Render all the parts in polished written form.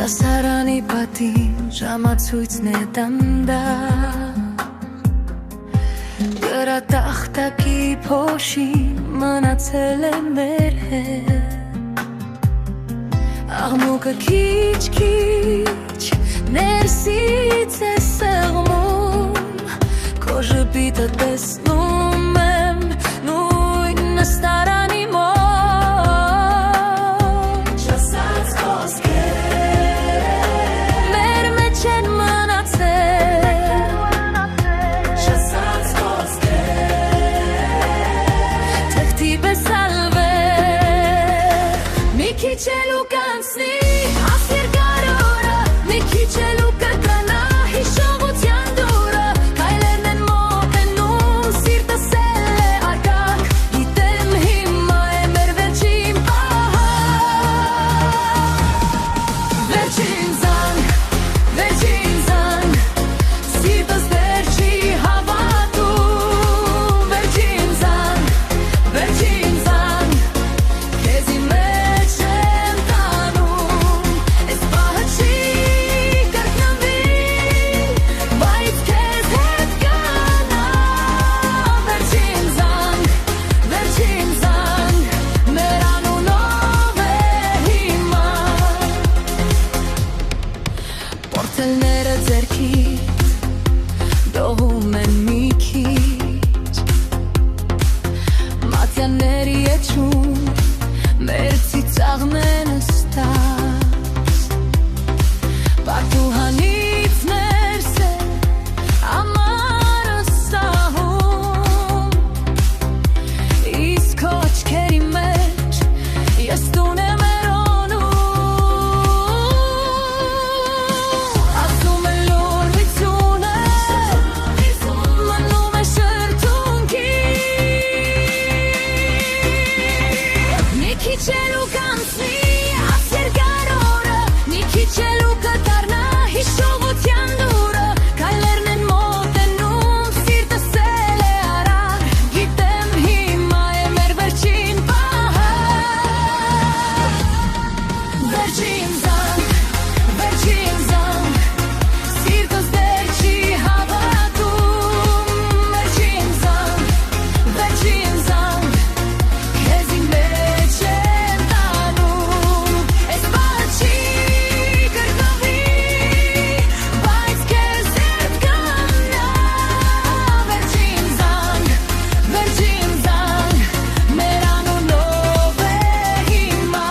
Դասարանի պատին ժամացույցն է դանդաղ Գրատախտակի փոշին մնացել է մեր հետ Աղմուկը քիչ-քիչ ներսից է սեղմում Քո ժպիտը տեսնում եմ նույն նստարանի մոտ Չասած խոսքեր մեր մեջ են մնացել Չասած խոսքեր թղթի պես ալվել Մի քիչ էլ ու կանցնի ասեր կարորը Մի քիչ էլ ու կտանա հիշողության դուրը Քայլերն են մոտենում սիրտս էլ է արկակ Գիտեմ հիմա է մեր վերջին պահը Վերջին զանգ, սիրտս դեռ չի հավատում Վերջին զանգ, քեզի մեջ եմ տանում Էս պահը չի կրկնվի, բայց քեզ հետ կանա Վերջին զանգ, մեր անունով է հիմա Պորտելները ձեռքիդ դողում են մի քիչ Մատյանների եչում մեր ծիծաղն է նստած Պատուհանից ներս է ամառը սահում Իսկ քո աչքերի մեջ ես տուն եմ Ասում է լորվությունը մնում է շրթունքի Մի քիչ էլ ու կանցնի ասեր կարորը Մի քիչ էլ ու կդառնա հիշողության դուրը Քայլերն են մոտենում սիրտս էլ է արագ Գիտեմ հիմա է մեր վերջին պահը Վերջին զանգ, սիրտս դեռ չի հավատում Վերջին զանգ, քեզի մեջ եմ տանում Էս պահը չի կրկնվի, բայց քեզ հետ կանա Վերջին զանգ, մեր անունով է հիմա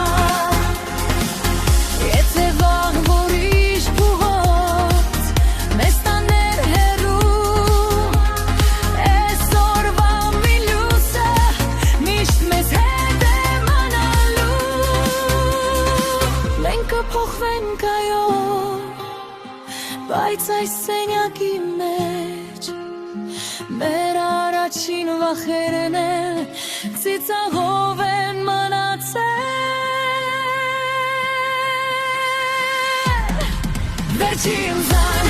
Եթե վաղ որիշ փուղոց մեզ տաներ հեռու Էս օրվա մի լույսը միշտ մեզ հետ է մնալու Մենք կփոխվենք այո, բայց այս սենյակի մեջ Մեր առաջին վախերն էլ ծիծաղով են մնացել Վերջին զանգ